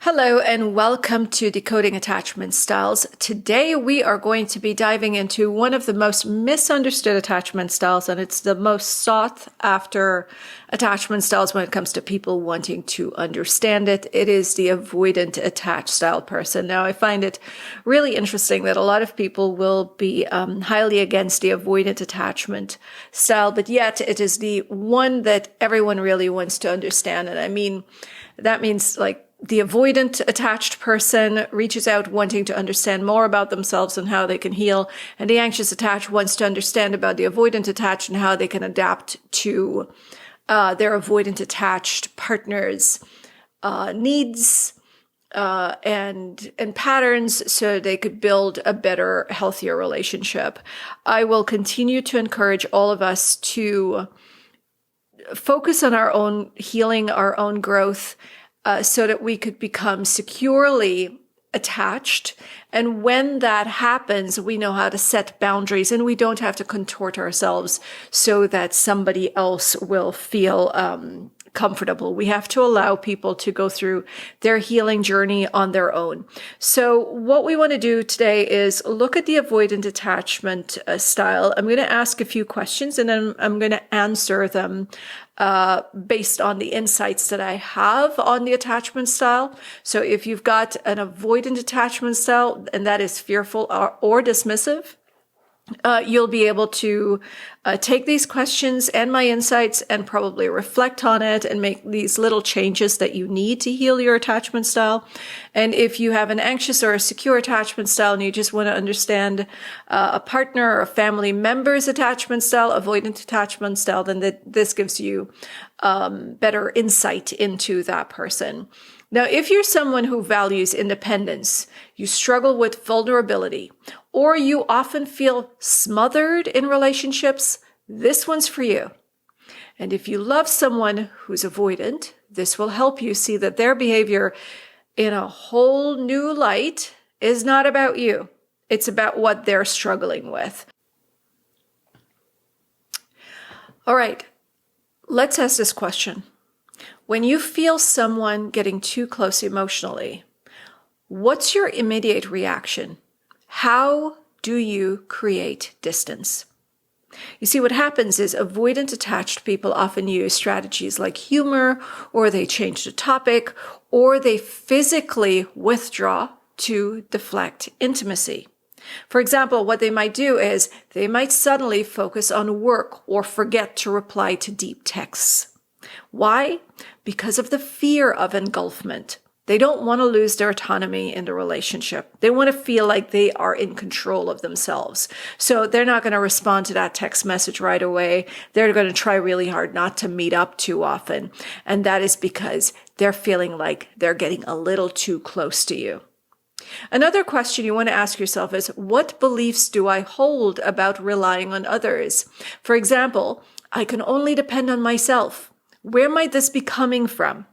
Hello and welcome to Decoding Attachment Styles. Today we are going to be diving into one of the most misunderstood attachment styles, and it's the most sought after attachment styles when it comes to people wanting to understand it. It is the avoidant attached style person. Now, I find it really interesting that a lot of people will be highly against the avoidant attachment style, but yet it is the one that everyone really wants to understand. And I mean, that means like the avoidant attached person reaches out wanting to understand more about themselves and how they can heal. And the anxious attached wants to understand about the avoidant attached and how they can adapt to their avoidant attached partner's needs and patterns so they could build a better, healthier relationship. I will continue to encourage all of us to focus on our own healing, our own growth, so that we could become securely attached. And when that happens, we know how to set boundaries and we don't have to contort ourselves so that somebody else will feel comfortable. We have to allow people to go through their healing journey on their own. So what we want to do today is look at the avoidant attachment style. I'm going to ask a few questions and then I'm going to answer them based on the insights that I have on the attachment style. So if you've got an avoidant attachment style and that is fearful or dismissive, you'll be able to take these questions and my insights and probably reflect on it and make these little changes that you need to heal your attachment style. And if you have an anxious or a secure attachment style and you just want to understand a partner or a family member's attachment style, avoidant attachment style, then this gives you better insight into that person. Now, if you're someone who values independence, you struggle with vulnerability, or you often feel smothered in relationships, this one's for you. And if you love someone who's avoidant, this will help you see that their behavior in a whole new light is not about you. It's about what they're struggling with. All right, let's ask this question. When you feel someone getting too close emotionally, what's your immediate reaction? How do you create distance? You see, what happens is avoidant attached people often use strategies like humor, or they change the topic, or they physically withdraw to deflect intimacy. For example, what they might do is they might suddenly focus on work or forget to reply to deep texts. Why? Because of the fear of engulfment. They don't want to lose their autonomy in the relationship. They want to feel like they are in control of themselves. So they're not going to respond to that text message right away. They're going to try really hard not to meet up too often. And that is because they're feeling like they're getting a little too close to you. Another question you want to ask yourself is, what beliefs do I hold about relying on others? For example, I can only depend on myself. Where might this be coming from?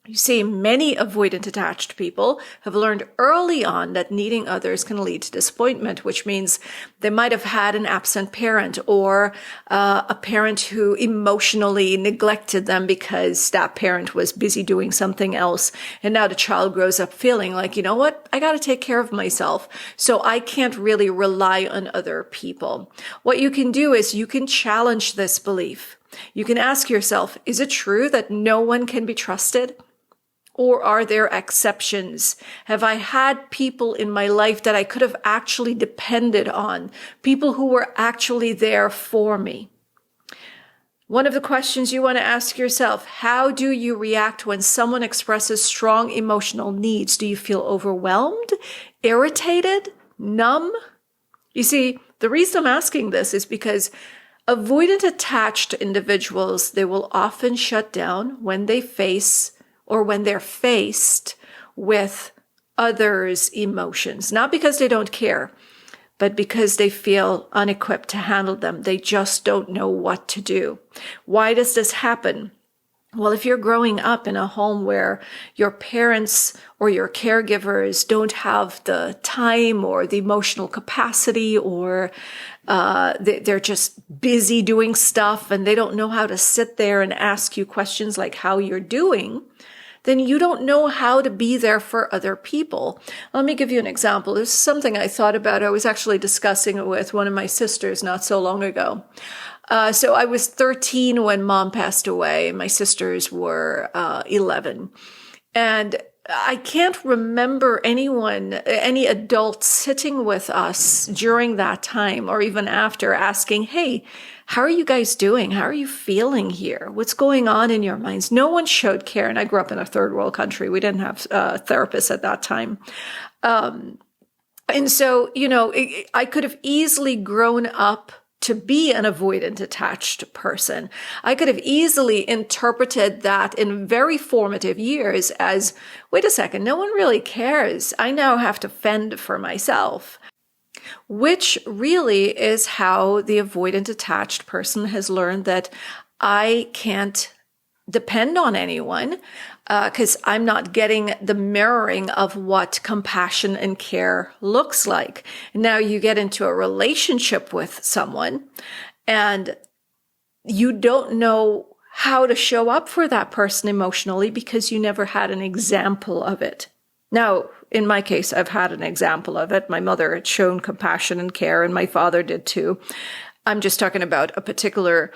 You see, many avoidant attached people have learned early on that needing others can lead to disappointment, which means they might have had an absent parent or a parent who emotionally neglected them because that parent was busy doing something else. And now the child grows up feeling like, you know what, I got to take care of myself. So I can't really rely on other people. What you can do is you can challenge this belief. You can ask yourself, is it true that no one can be trusted? Or are there exceptions? Have I had people in my life that I could have actually depended on? People who were actually there for me? One of the questions you want to ask yourself, how do you react when someone expresses strong emotional needs? Do you feel overwhelmed, irritated, numb? You see, the reason I'm asking this is because avoidant attached individuals, they will often shut down when they face or when they're faced with others' emotions. Not because they don't care, but because they feel unequipped to handle them. They just don't know what to do. Why does this happen? Well, if you're growing up in a home where your parents or your caregivers don't have the time or the emotional capacity, or they're just busy doing stuff and they don't know how to sit there and ask you questions like how you're doing, then you don't know how to be there for other people. Let me give you an example. This is something I thought about. I was actually discussing it with one of my sisters not so long ago. So I was 13 when mom passed away. My sisters were 11. And I can't remember any adult sitting with us during that time or even after asking, hey, how are you guys doing? How are you feeling here? What's going on in your minds? No one showed care. And I grew up in a third world country. We didn't have therapists at that time. And so, I could have easily grown up to be an avoidant attached person. I could have easily interpreted that in very formative years as, wait a second, no one really cares. I now have to fend for myself, which really is how the avoidant attached person has learned that I can't depend on anyone because I'm not getting the mirroring of what compassion and care looks like. Now you get into a relationship with someone and you don't know how to show up for that person emotionally because you never had an example of it. Now, in my case, I've had an example of it. My mother had shown compassion and care, and my father did too. I'm just talking about a particular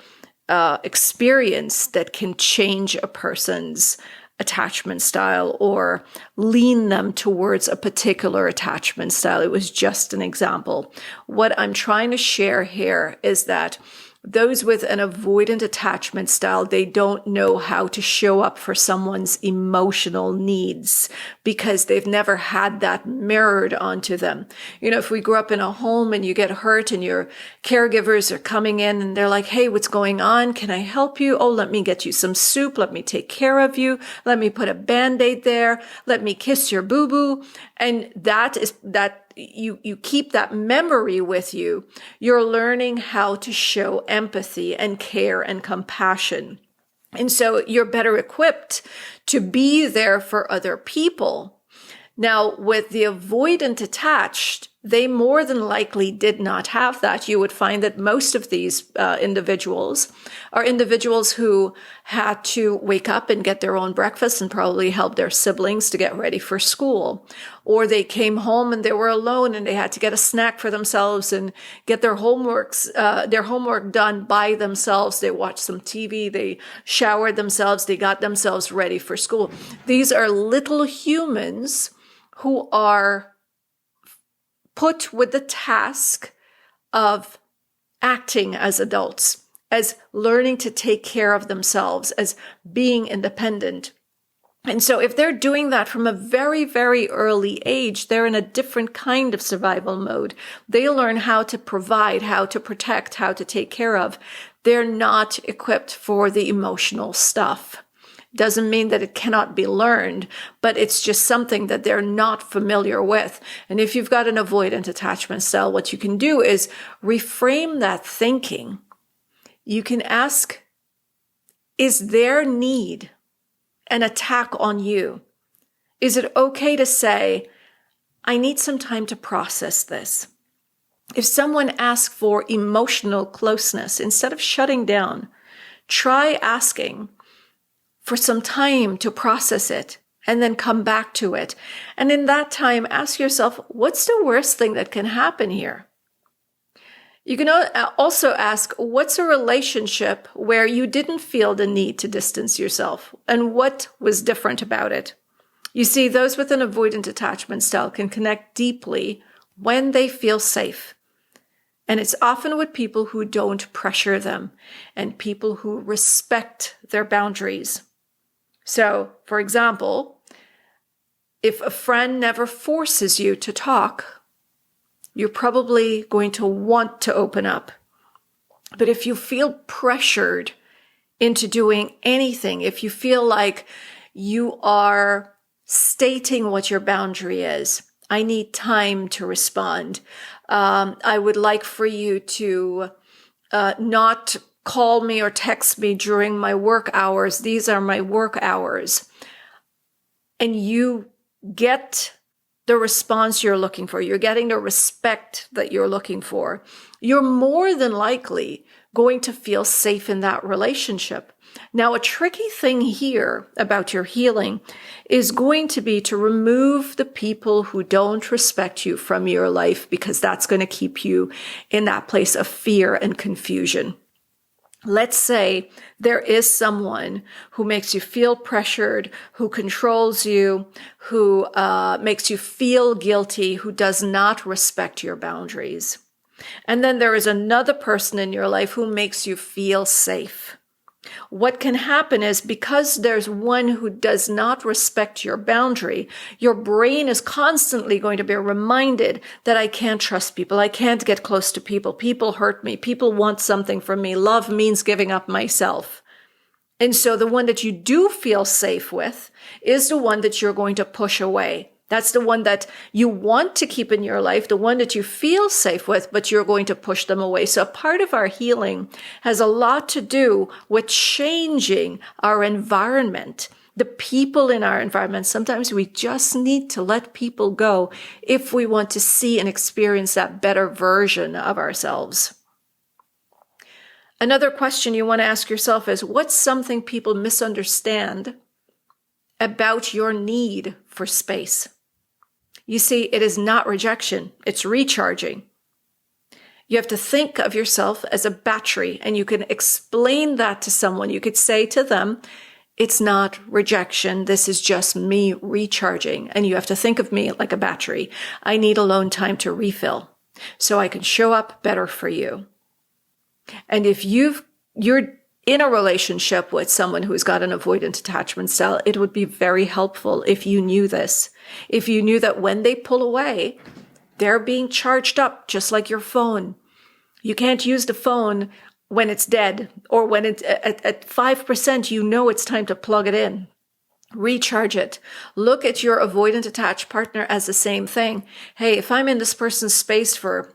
experience that can change a person's attachment style or lean them towards a particular attachment style. It was just an example. What I'm trying to share here is that those with an avoidant attachment style, they don't know how to show up for someone's emotional needs because they've never had that mirrored onto them. If we grew up in a home and you get hurt and your caregivers are coming in and they're like, hey, what's going on? Can I help you? Oh, let me get you some soup. Let me take care of you. Let me put a Band-Aid there. Let me kiss your boo-boo. And that you keep that memory with you. You're learning how to show empathy and care and compassion. And so you're better equipped to be there for other people. Now, with the avoidant attached, they more than likely did not have that. You would find that most of these individuals are individuals who had to wake up and get their own breakfast and probably help their siblings to get ready for school. Or they came home and they were alone and they had to get a snack for themselves and get their homework done by themselves. They watched some TV, they showered themselves, they got themselves ready for school. These are little humans who are put with the task of acting as adults, as learning to take care of themselves, as being independent. And so if they're doing that from a very, very early age, they're in a different kind of survival mode. They learn how to provide, how to protect, how to take care of. They're not equipped for the emotional stuff. Doesn't mean that it cannot be learned, but it's just something that they're not familiar with. And if you've got an avoidant attachment style, what you can do is reframe that thinking. You can ask, is their need an attack on you? Is it okay to say, I need some time to process this? If someone asks for emotional closeness, instead of shutting down, try asking for some time to process it and then come back to it. And in that time, ask yourself, what's the worst thing that can happen here? You can also ask, what's a relationship where you didn't feel the need to distance yourself and what was different about it? You see, those with an avoidant attachment style can connect deeply when they feel safe. And it's often with people who don't pressure them and people who respect their boundaries. So, for example, if a friend never forces you to talk, you're probably going to want to open up. But if you feel pressured into doing anything, if you feel like you are stating what your boundary is, I need time to respond. I would like for you to not call me or text me during my work hours. These are my work hours. And you get the response you're looking for, you're getting the respect that you're looking for, you're more than likely going to feel safe in that relationship. Now, a tricky thing here about your healing is going to be to remove the people who don't respect you from your life, because that's going to keep you in that place of fear and confusion. Let's say there is someone who makes you feel pressured, who controls you, who makes you feel guilty, who does not respect your boundaries. And then there is another person in your life who makes you feel safe. What can happen is, because there's one who does not respect your boundary, your brain is constantly going to be reminded that I can't trust people. I can't get close to people. People hurt me. People want something from me. Love means giving up myself. And so the one that you do feel safe with is the one that you're going to push away. That's the one that you want to keep in your life, the one that you feel safe with, but you're going to push them away. So part of our healing has a lot to do with changing our environment, the people in our environment. Sometimes we just need to let people go if we want to see and experience that better version of ourselves. Another question you want to ask yourself is, what's something people misunderstand about your need for space? You see, it is not rejection, it's recharging. You have to think of yourself as a battery, and you can explain that to someone. You could say to them, it's not rejection, this is just me recharging. And you have to think of me like a battery. I need alone time to refill so I can show up better for you. And if you're in a relationship with someone who's got an avoidant attachment style, it would be very helpful if you knew this. If you knew that when they pull away, they're being charged up just like your phone. You can't use the phone when it's dead, or when it's at 5%, you know it's time to plug it in. Recharge it. Look at your avoidant attached partner as the same thing. Hey, if I'm in this person's space for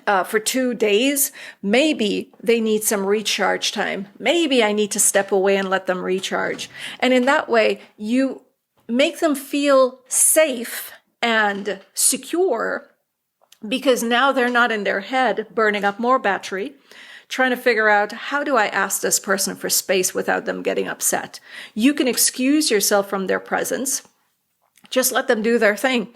2 days, maybe they need some recharge time. Maybe I need to step away and let them recharge. And in that way, you make them feel safe and secure, because now they're not in their head burning up more battery, trying to figure out, how do I ask this person for space without them getting upset? You can excuse yourself from their presence. Just let them do their thing.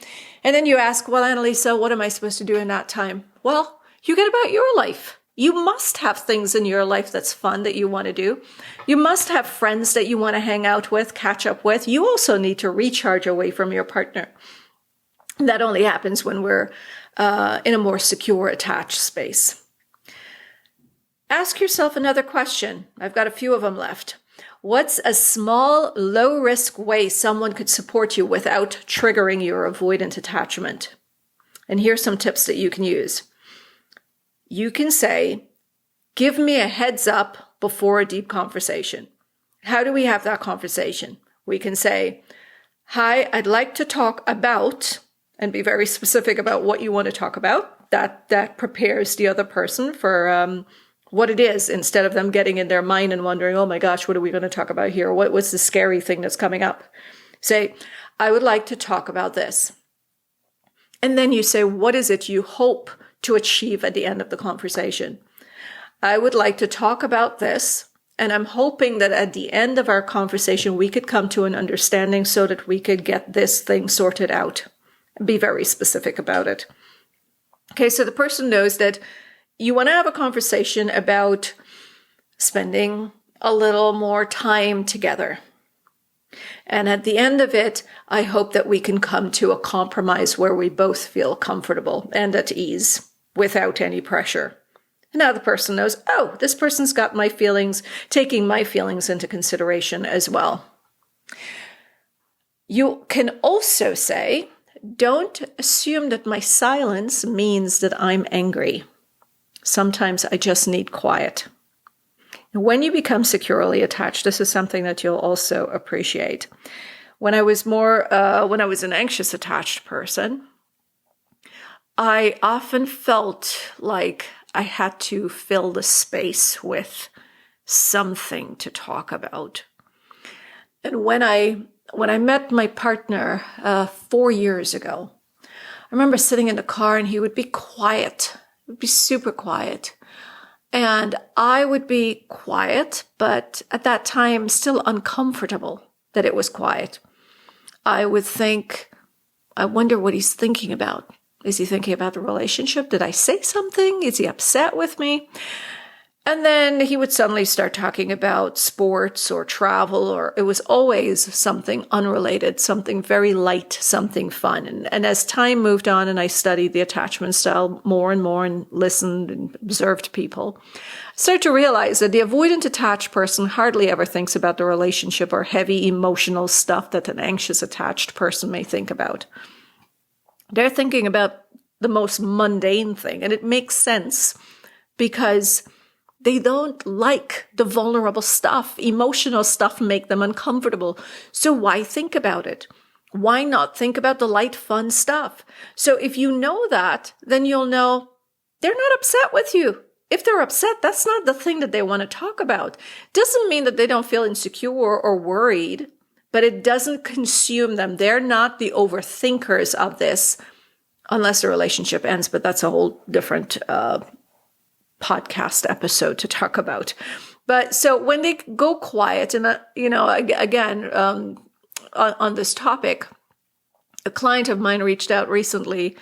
And then you ask, well, Annalisa, what am I supposed to do in that time? Well, you get about your life. You must have things in your life that's fun that you want to do. You must have friends that you want to hang out with, catch up with. You also need to recharge away from your partner. That only happens when we're in a more secure, attached space. Ask yourself another question. I've got a few of them left. What's a small, low-risk way someone could support you without triggering your avoidant attachment? And here's some tips that you can use. You can say, give me a heads up before a deep conversation. How do we have that conversation? We can say, hi, I'd like to talk about, and be very specific about what you want to talk about. That prepares the other person for what it is, instead of them getting in their mind and wondering, oh my gosh, what are we going to talk about here? What's the scary thing that's coming up? Say, I would like to talk about this. And then you say, what is it you hope to achieve at the end of the conversation? I would like to talk about this, and I'm hoping that at the end of our conversation, we could come to an understanding so that we could get this thing sorted out. Be very specific about it. Okay, so the person knows that you want to have a conversation about spending a little more time together. And at the end of it, I hope that we can come to a compromise where we both feel comfortable and at ease without any pressure. And now the person knows, oh, this person's got my feelings, taking my feelings into consideration as well. You can also say, don't assume that my silence means that I'm angry. Sometimes I just need quiet. When you become securely attached, this is something that you'll also appreciate. When I was an anxious attached person, I often felt like I had to fill the space with something to talk about. And when I when I met my partner 4 years ago, I remember sitting in the car and he would be quiet. He would be super quiet. And I would be quiet, but at that time still uncomfortable that it was quiet. I would think, I wonder what he's thinking about. Is he thinking about the relationship? Did I say something? Is he upset with me? And then he would suddenly start talking about sports or travel, or it was always something unrelated, something very light, something fun. And as time moved on and I studied the attachment style more and more and listened and observed people, I started to realize that the avoidant attached person hardly ever thinks about the relationship or heavy emotional stuff that an anxious attached person may think about. They're thinking about the most mundane thing, and it makes sense because they don't like the vulnerable stuff. Emotional stuff make them uncomfortable. So why think about it? Why not think about the light, fun stuff? So if you know that, then you'll know they're not upset with you. If they're upset, that's not the thing that they want to talk about. Doesn't mean that they don't feel insecure or worried, but it doesn't consume them. They're not the overthinkers of this unless the relationship ends, but that's a whole different podcast episode to talk about. But so when they go quiet, and again, on this topic, a client of mine reached out recently,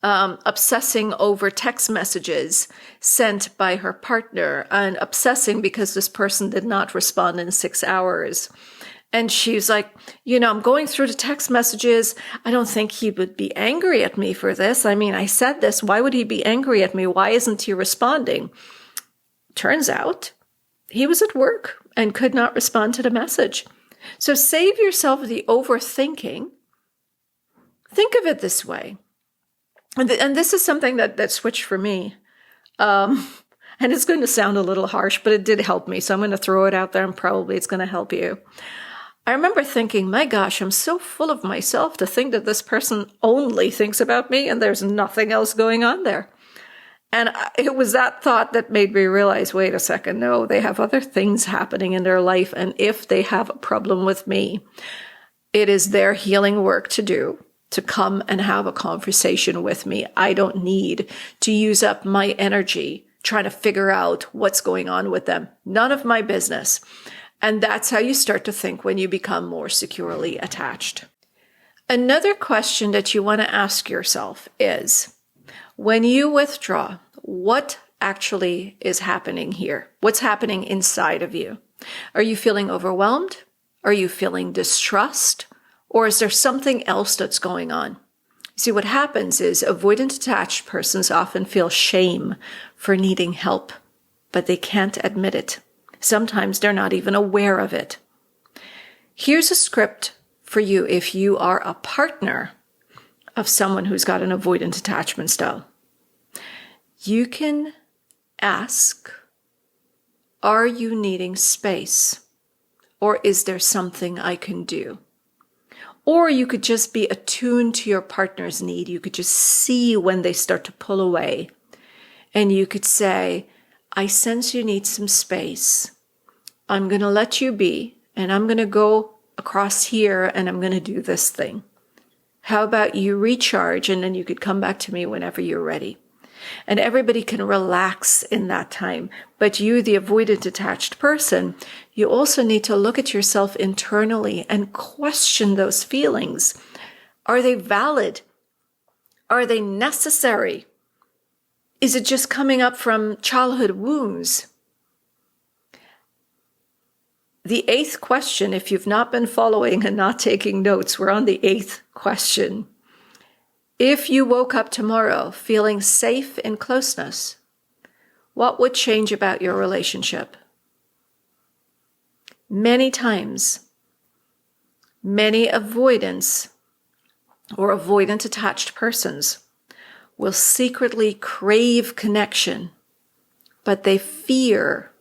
obsessing over text messages sent by her partner, and obsessing because this person did not respond in 6 hours. And she's like, I'm going through the text messages. I don't think he would be angry at me for this. I mean, I said this. Why would he be angry at me? Why isn't he responding? Turns out he was at work and could not respond to the message. So save yourself the overthinking. Think of it this way. And this is something that switched for me. And it's going to sound a little harsh, but it did help me. So I'm going to throw it out there and probably it's going to help you. I remember thinking, my gosh, I'm so full of myself to think that this person only thinks about me and there's nothing else going on there. And it was that thought that made me realize, wait a second, no, they have other things happening in their life. And if they have a problem with me, it is their healing work to do, to come and have a conversation with me. I don't need to use up my energy trying to figure out what's going on with them. None of my business. And that's how you start to think when you become more securely attached. Another question that you want to ask yourself is, when you withdraw, what actually is happening here? What's happening inside of you? Are you feeling overwhelmed? Are you feeling distrust? Or is there something else that's going on? See, what happens is avoidant attached persons often feel shame for needing help, but they can't admit it. Sometimes they're not even aware of it. Here's a script for you if you are a partner of someone who's got an avoidant attachment style. You can ask, are you needing space? Or is there something I can do? Or you could just be attuned to your partner's need. You could just see when they start to pull away. And you could say, I sense you need some space. I'm going to let you be, and I'm going to go across here, and I'm going to do this thing. How about you recharge, and then you could come back to me whenever you're ready. And everybody can relax in that time. But you, the avoidant attached person, you also need to look at yourself internally and question those feelings. Are they valid? Are they necessary? Is it just coming up from childhood wounds? The 8th question, if you've not been following and not taking notes, we're on the 8th question. If you woke up tomorrow feeling safe in closeness, what would change about your relationship? Many times, many avoidants or avoidant attached persons will secretly crave connection, but they fear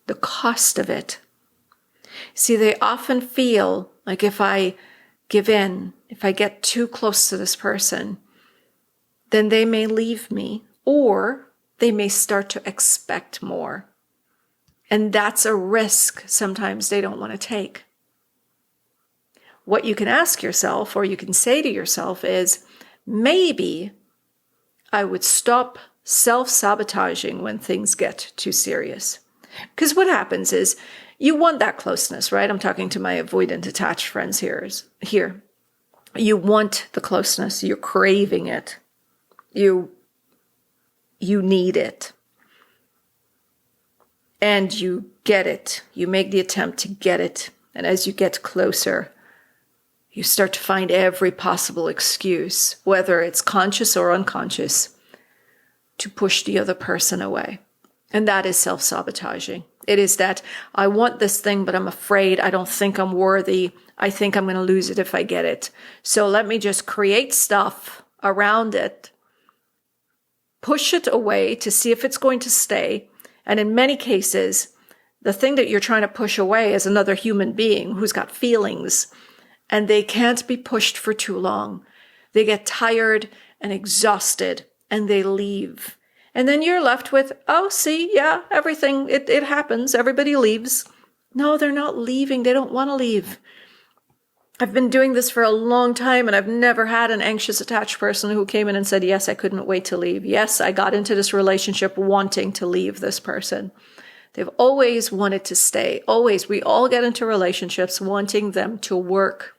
the cost of it. See, they often feel like if I give in, if I get too close to this person, then they may leave me, or they may start to expect more. And that's a risk sometimes they don't want to take. what you can ask yourself, or you can say to yourself is, maybe I would stop self-sabotaging when things get too serious. Because what happens is you want that closeness, right? I'm talking to my avoidant attached friends here. You want the closeness. You're craving it. You need it. And you get it. You make the attempt to get it. And as you get closer, you start to find every possible excuse, whether it's conscious or unconscious, to push the other person away. And that is self-sabotaging. It is that I want this thing, but I'm afraid. I don't think I'm worthy. I think I'm going to lose it if I get it. So let me just create stuff around it, push it away to see if it's going to stay. And in many cases, the thing that you're trying to push away is another human being who's got feelings, and they can't be pushed for too long. They get tired and exhausted, and they leave. And then you're left with, oh, see, yeah, everything, it happens. Everybody leaves. No, they're not leaving. They don't want to leave. I've been doing this for a long time, and I've never had an anxious attached person who came in and said, yes, I couldn't wait to leave. Yes, I got into this relationship wanting to leave this person. They've always wanted to stay. Always. We all get into relationships wanting them to work.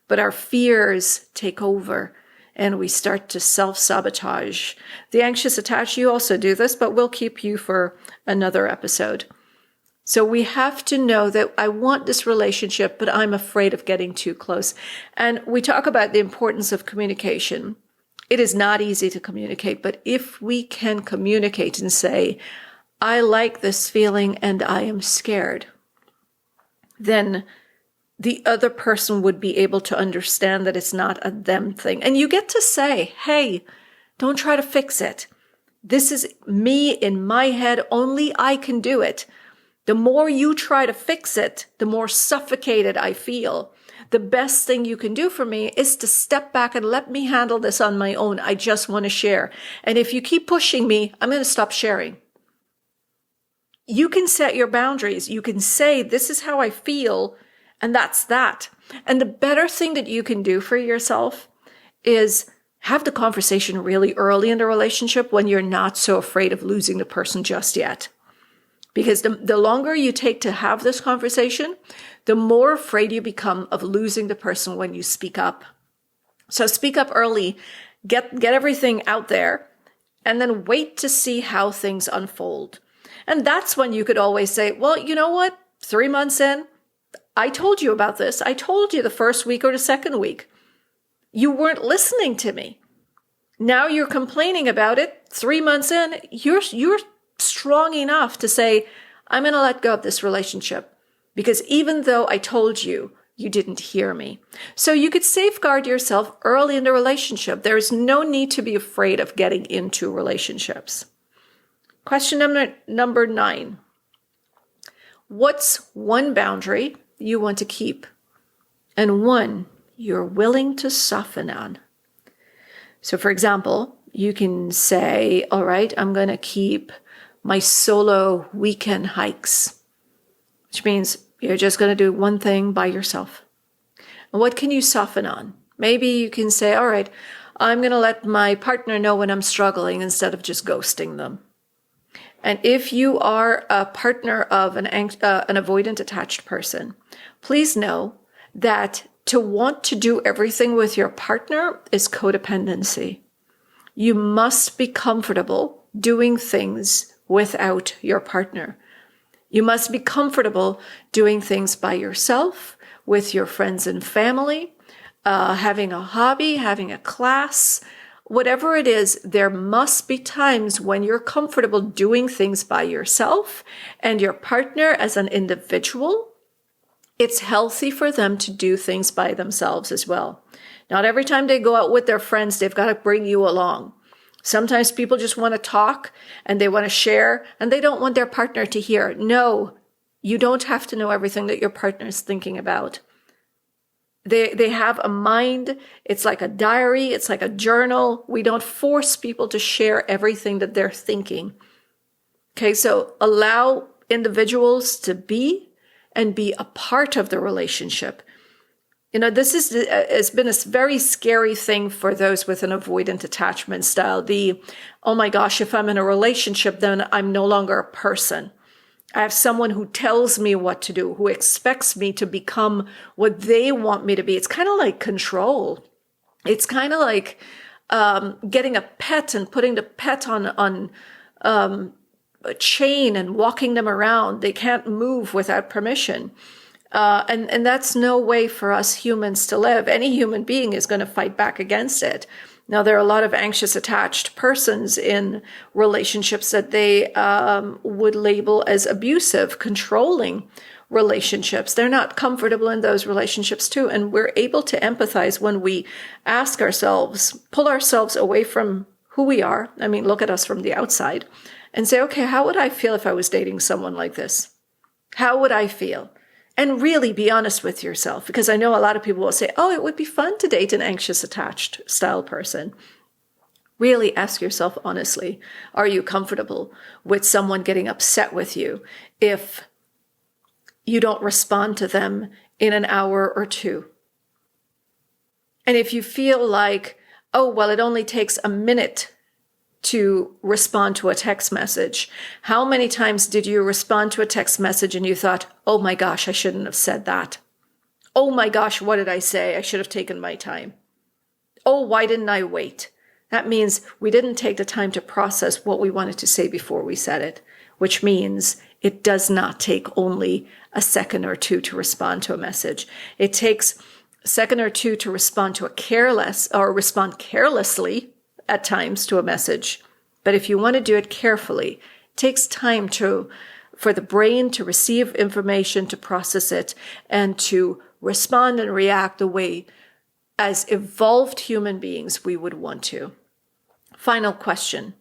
But our fears take over, and we start to self-sabotage. The anxious attached, you also do this, but we'll keep you for another episode. So we have to know that I want this relationship, but I'm afraid of getting too close. And we talk about the importance of communication. It is not easy to communicate, but if we can communicate and say, I like this feeling and I am scared, then the other person would be able to understand that it's not a them thing. And you get to say, hey, don't try to fix it. This is me in my head. Only I can do it. The more you try to fix it, the more suffocated I feel. The best thing you can do for me is to step back and let me handle this on my own. I just want to share. And if you keep pushing me, I'm going to stop sharing. You can set your boundaries. You can say, this is how I feel, and that's that. And the better thing that you can do for yourself is have the conversation really early in the relationship when you're not so afraid of losing the person just yet. Because the longer you take to have this conversation, the more afraid you become of losing the person when you speak up. So speak up early, get everything out there, and then wait to see how things unfold. And that's when you could always say, well, you know what? 3 months in, I told you about this. I told you the first week or the second week. You weren't listening to me. Now you're complaining about it. 3 months in, you're strong enough to say, I'm going to let go of this relationship because even though I told you, you didn't hear me. So you could safeguard yourself early in the relationship. There's no need to be afraid of getting into relationships. Question number 9. What's one boundary you want to keep and one you're willing to soften on? So for example, you can say, all right, I'm going to keep my solo weekend hikes, which means you're just going to do one thing by yourself. And what can you soften on? Maybe you can say, all right, I'm going to let my partner know when I'm struggling instead of just ghosting them. And if you are a partner of an avoidant attached person, please know that to want to do everything with your partner is codependency. You must be comfortable doing things without your partner. You must be comfortable doing things by yourself, with your friends and family, having a hobby, having a class, whatever it is. There must be times when you're comfortable doing things by yourself and your partner as an individual. It's healthy for them to do things by themselves as well. Not every time they go out with their friends, they've got to bring you along. Sometimes people just want to talk and they want to share and they don't want their partner to hear. No, you don't have to know everything that your partner is thinking about. They have a mind. It's like a diary. It's like a journal. We don't force people to share everything that they're thinking. Okay, so allow individuals to be and be a part of the relationship. This has been a very scary thing for those with an avoidant attachment style. Oh my gosh, if I'm in a relationship, then I'm no longer a person. I have someone who tells me what to do, who expects me to become what they want me to be. It's kind of like control. It's kind of like getting a pet and putting the pet on a chain and walking them around. They can't move without permission. And that's no way for us humans to live. Any human being is going to fight back against it. Now, there are a lot of anxious attached persons in relationships that they would label as abusive, controlling relationships. They're not comfortable in those relationships too. And we're able to empathize when we ask ourselves, pull ourselves away from who we are. I mean, look at us from the outside and say, okay, how would I feel if I was dating someone like this? How would I feel? And really be honest with yourself, because I know a lot of people will say, oh, it would be fun to date an anxious attached style person. Really ask yourself honestly, are you comfortable with someone getting upset with you if you don't respond to them in an hour or two? And if you feel like, oh, well, it only takes a minute to respond to a text message. How many times did you respond to a text message and you thought, oh my gosh, I shouldn't have said that. Oh my gosh, what did I say? I should have taken my time. Oh, why didn't I wait? That means we didn't take the time to process what we wanted to say before we said it, which means it does not take only a second or two to respond to a message. It takes a second or two to respond to respond carelessly at times to a message. But if you want to do it carefully, it takes time for the brain to receive information, to process it, and to respond and react the way as evolved human beings we would want to. Final question.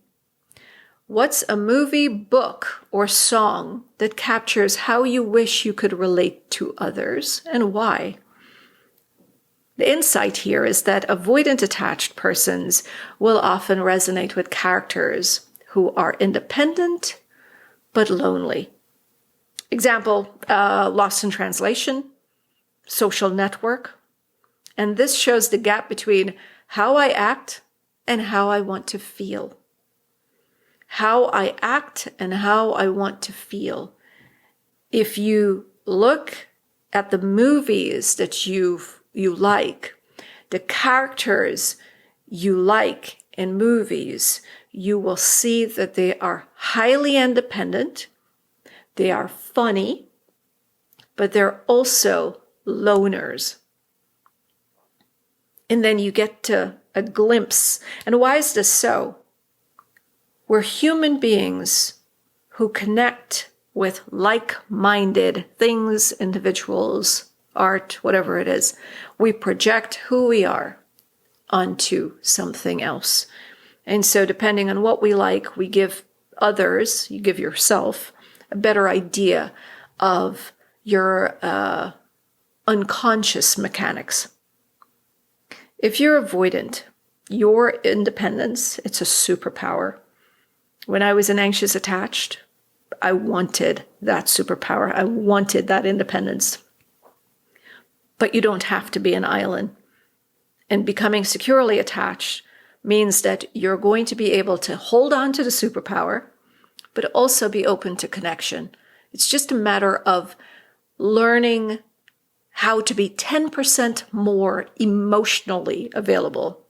What's a movie, book, or song that captures how you wish you could relate to others and why? The insight here is that avoidant attached persons will often resonate with characters who are independent but lonely. Example, Lost in Translation, Social Network. And this shows the gap between how I act and how I want to feel. How I act and how I want to feel. If you look at the movies that you like, the characters you like in movies, you will see that they are highly independent, they are funny, but they're also loners. And then you get to a glimpse. And why is this so? We're human beings who connect with like-minded things, individuals, art, whatever it is. We project who we are onto something else. And so depending on what we like, we give others, you give yourself, a better idea of your unconscious mechanics. If you're avoidant, your independence, it's a superpower. When I was an anxious attached, I wanted that superpower. I wanted that independence. But you don't have to be an island. And becoming securely attached means that you're going to be able to hold on to the superpower, but also be open to connection. It's just a matter of learning how to be 10% more emotionally available.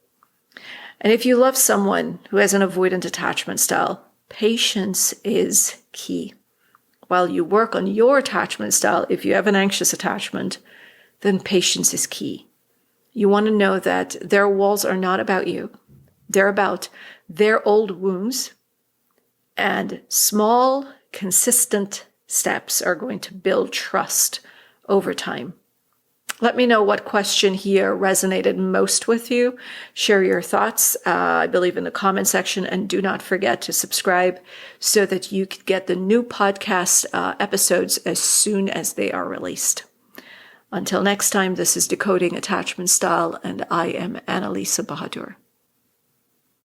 And if you love someone who has an avoidant attachment style, patience is key. While you work on your attachment style, if you have an anxious attachment, then patience is key. You want to know that their walls are not about you. They're about their old wounds, and small, consistent steps are going to build trust over time. Let me know what question here resonated most with you. Share your thoughts, I believe, in the comment section, and do not forget to subscribe so that you can get the new podcast episodes as soon as they are released. Until next time, this is Decoding Attachment Style, and I am Annalisa Bahadur.